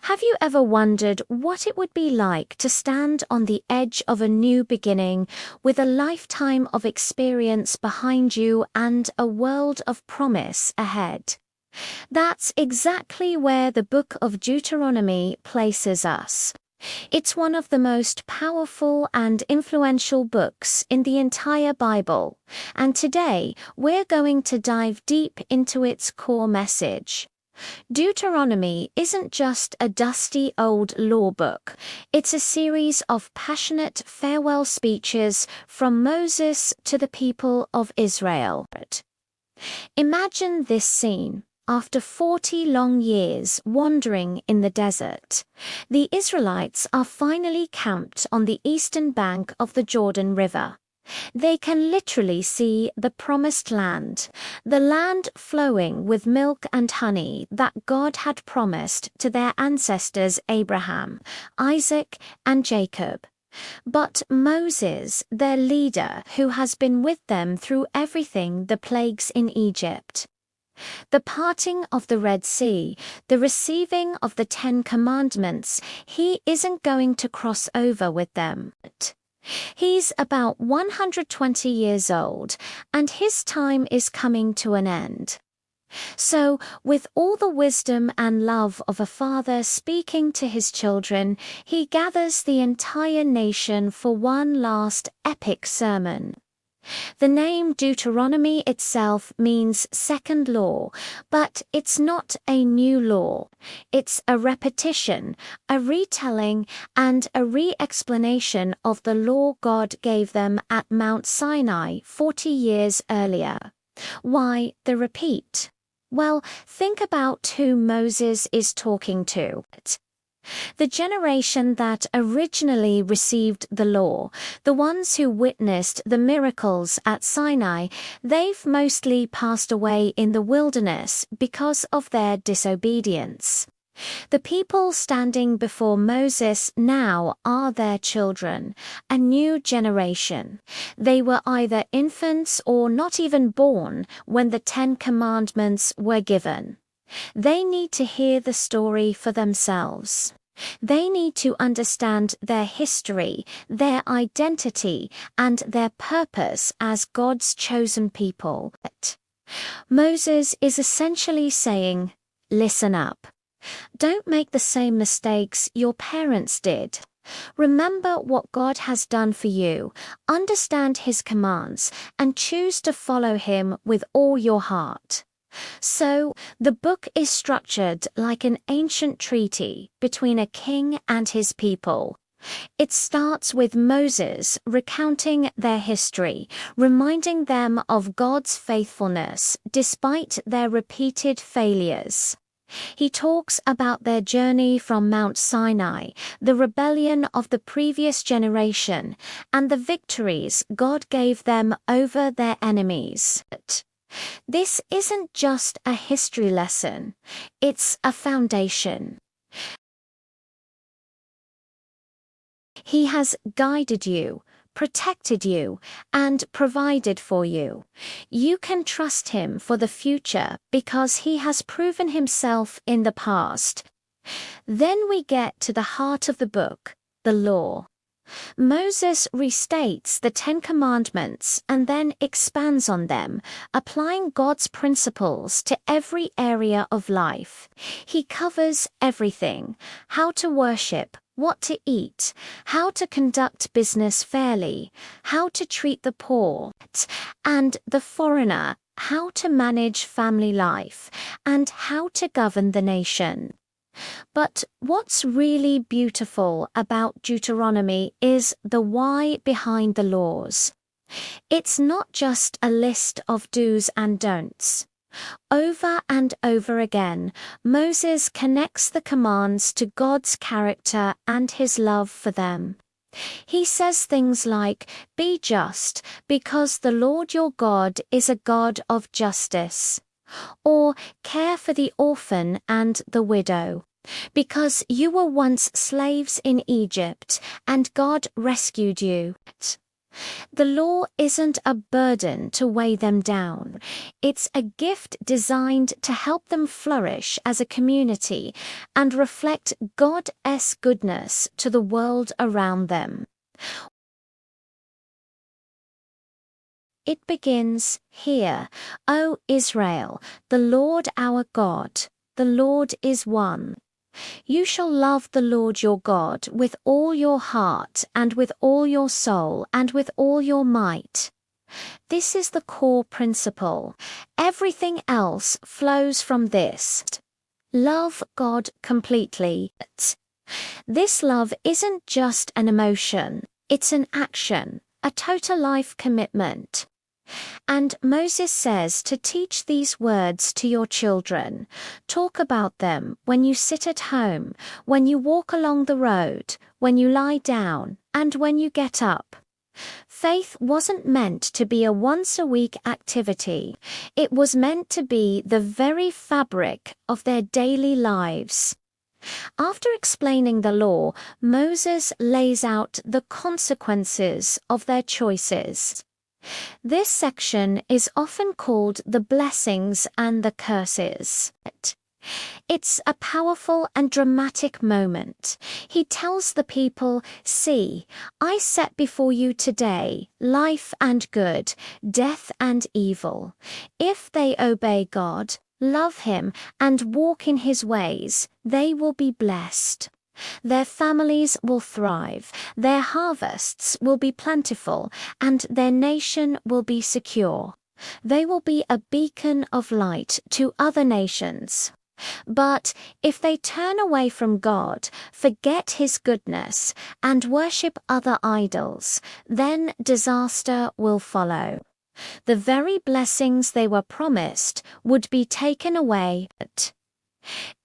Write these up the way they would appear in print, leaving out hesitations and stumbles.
Have you ever wondered what it would be like to stand on the edge of a new beginning with a lifetime of experience behind you and a world of promise ahead? That's exactly where the book of Deuteronomy places us. It's one of the most powerful and influential books in the entire Bible, and today we're going to dive deep into its core message. Deuteronomy isn't just a dusty old law book. It's a series of passionate farewell speeches from Moses to the people of Israel. Imagine this scene. After 40 long years wandering in the desert, the Israelites are finally camped on the eastern bank of the Jordan River. They can literally see the promised land, the land flowing with milk and honey that God had promised to their ancestors Abraham, Isaac, and Jacob. But Moses, their leader, who has been with them through everything the plagues in Egypt, the parting of the Red Sea, the receiving of the 10 Commandments, he isn't going to cross over with them. He's about 120 years old, and his time is coming to an end. So, with all the wisdom and love of a father speaking to his children, he gathers the entire nation for one last epic sermon. The name Deuteronomy itself means second law, but it's not a new law. It's a repetition, a retelling, and a re-explanation of the law God gave them at Mount Sinai 40 years earlier. Why the repeat? Well, think about who Moses is talking to. The generation that originally received the law, the ones who witnessed the miracles at Sinai, they've mostly passed away in the wilderness because of their disobedience. The people standing before Moses now are their children, a new generation. They were either infants or not even born when the 10 Commandments were given. They need to hear the story for themselves. They need to understand their history, their identity, and their purpose as God's chosen people. Moses is essentially saying, listen up. Don't make the same mistakes your parents did. Remember what God has done for you, understand His commands, and choose to follow Him with all your heart. So, the book is structured like an ancient treaty between a king and his people. It starts with Moses recounting their history, reminding them of God's faithfulness despite their repeated failures. He talks about their journey from Mount Sinai, the rebellion of the previous generation, and the victories God gave them over their enemies. This isn't just a history lesson, it's a foundation. He has guided you, protected you, and provided for you. You can trust Him for the future because He has proven Himself in the past. Then we get to the heart of the book, the law. Moses restates the 10 Commandments and then expands on them, applying God's principles to every area of life. He covers everything: how to worship, what to eat, how to conduct business fairly, how to treat the poor, and the foreigner, how to manage family life, and how to govern the nation. But what's really beautiful about Deuteronomy is the why behind the laws. It's not just a list of do's and don'ts. Over and over again, Moses connects the commands to God's character and His love for them. He says things like, "Be just, because the Lord your God is a God of justice," or "Care for the orphan and the widow, because you were once slaves in Egypt, and God rescued you." The law isn't a burden to weigh them down. It's a gift designed to help them flourish as a community and reflect God's goodness to the world around them. It begins, "Hear, O Israel, the Lord our God, the Lord is one. You shall love the Lord your God with all your heart and with all your soul and with all your might." This is the core principle. Everything else flows from this. Love God completely. This love isn't just an emotion, it's an action, a total life commitment. And Moses says to teach these words to your children. Talk about them when you sit at home, when you walk along the road, when you lie down, and when you get up. Faith wasn't meant to be a once-a-week activity. It was meant to be the very fabric of their daily lives. After explaining the law, Moses lays out the consequences of their choices. This section is often called the blessings and the curses. It's a powerful and dramatic moment. He tells the people, "See, I set before you today life and good, death and evil. If they obey God, love Him, and walk in His ways, they will be blessed. Their families will thrive, their harvests will be plentiful, and their nation will be secure. They will be a beacon of light to other nations. But if they turn away from God, forget His goodness, and worship other idols, then disaster will follow. The very blessings they were promised would be taken away."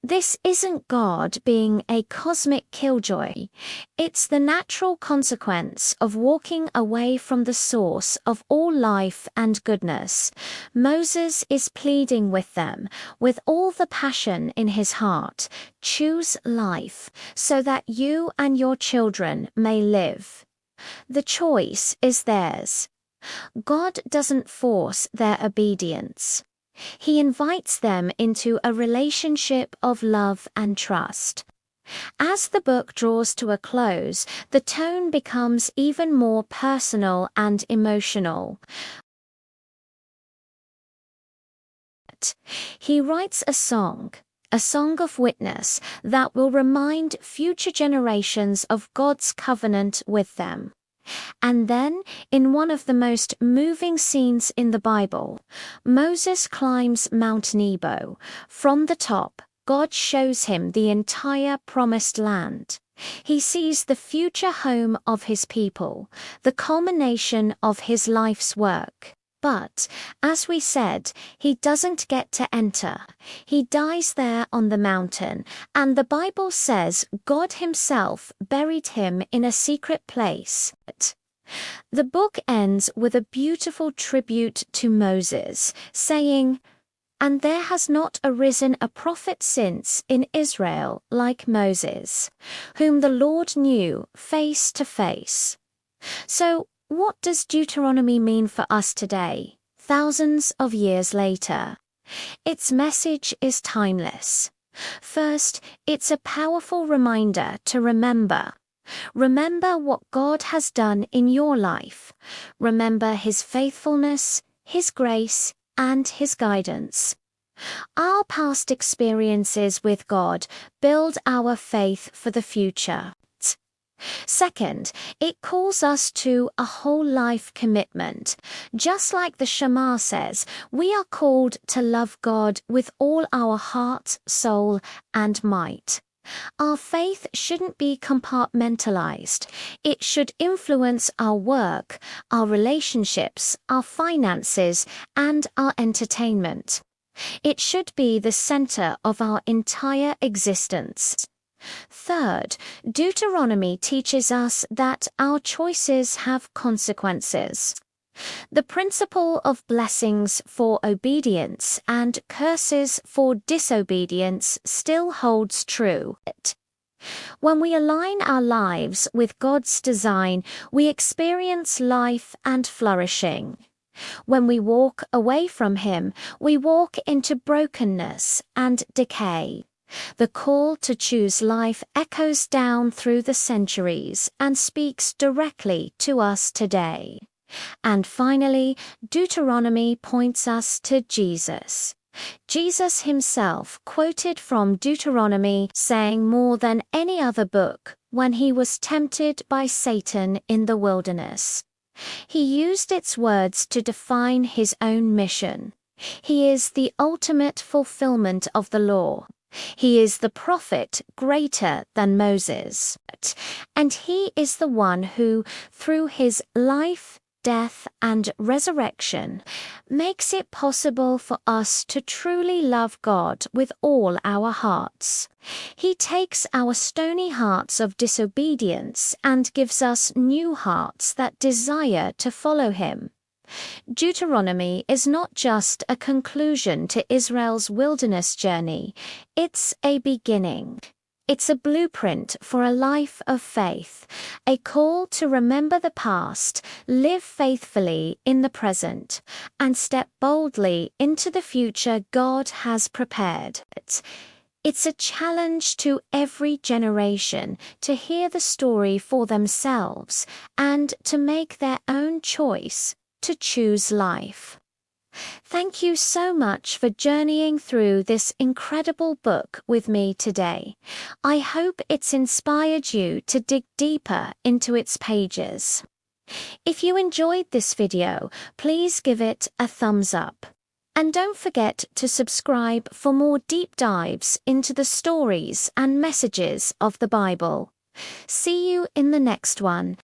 This isn't God being a cosmic killjoy. It's the natural consequence of walking away from the source of all life and goodness. Moses is pleading with them, with all the passion in his heart, choose life, so that you and your children may live. The choice is theirs. God doesn't force their obedience. He invites them into a relationship of love and trust. As the book draws to a close, the tone becomes even more personal and emotional. He writes a song of witness that will remind future generations of God's covenant with them. And then, in one of the most moving scenes in the Bible, Moses climbs Mount Nebo. From the top, God shows him the entire promised land. He sees the future home of his people, the culmination of his life's work. But, as we said, he doesn't get to enter. He dies there on the mountain, and the Bible says God Himself buried him in a secret place. The book ends with a beautiful tribute to Moses, saying, "And there has not arisen a prophet since in Israel like Moses, whom the Lord knew face to face." So, what does Deuteronomy mean for us today, thousands of years later? Its message is timeless. First, it's a powerful reminder to remember. Remember what God has done in your life. Remember His faithfulness, His grace, and His guidance. Our past experiences with God build our faith for the future. Second, it calls us to a whole life commitment. Just like the Shema says, we are called to love God with all our heart, soul, and might. Our faith shouldn't be compartmentalized. It should influence our work, our relationships, our finances, and our entertainment. It should be the center of our entire existence. Third, Deuteronomy teaches us that our choices have consequences. The principle of blessings for obedience and curses for disobedience still holds true. When we align our lives with God's design, we experience life and flourishing. When we walk away from Him, we walk into brokenness and decay. The call to choose life echoes down through the centuries and speaks directly to us today. And finally, Deuteronomy points us to Jesus. Jesus himself quoted from Deuteronomy, saying more than any other book when he was tempted by Satan in the wilderness. He used its words to define his own mission. He is the ultimate fulfillment of the law. He is the prophet greater than Moses. And he is the one who, through his life, death, and resurrection, makes it possible for us to truly love God with all our hearts. He takes our stony hearts of disobedience and gives us new hearts that desire to follow Him. Deuteronomy is not just a conclusion to Israel's wilderness journey, it's a beginning. It's a blueprint for a life of faith, a call to remember the past, live faithfully in the present, and step boldly into the future God has prepared. It's a challenge to every generation to hear the story for themselves and to make their own choice to choose life. Thank you so much for journeying through this incredible book with me today. I hope it's inspired you to dig deeper into its pages. If you enjoyed this video, please give it a thumbs up. And don't forget to subscribe for more deep dives into the stories and messages of the Bible. See you in the next one.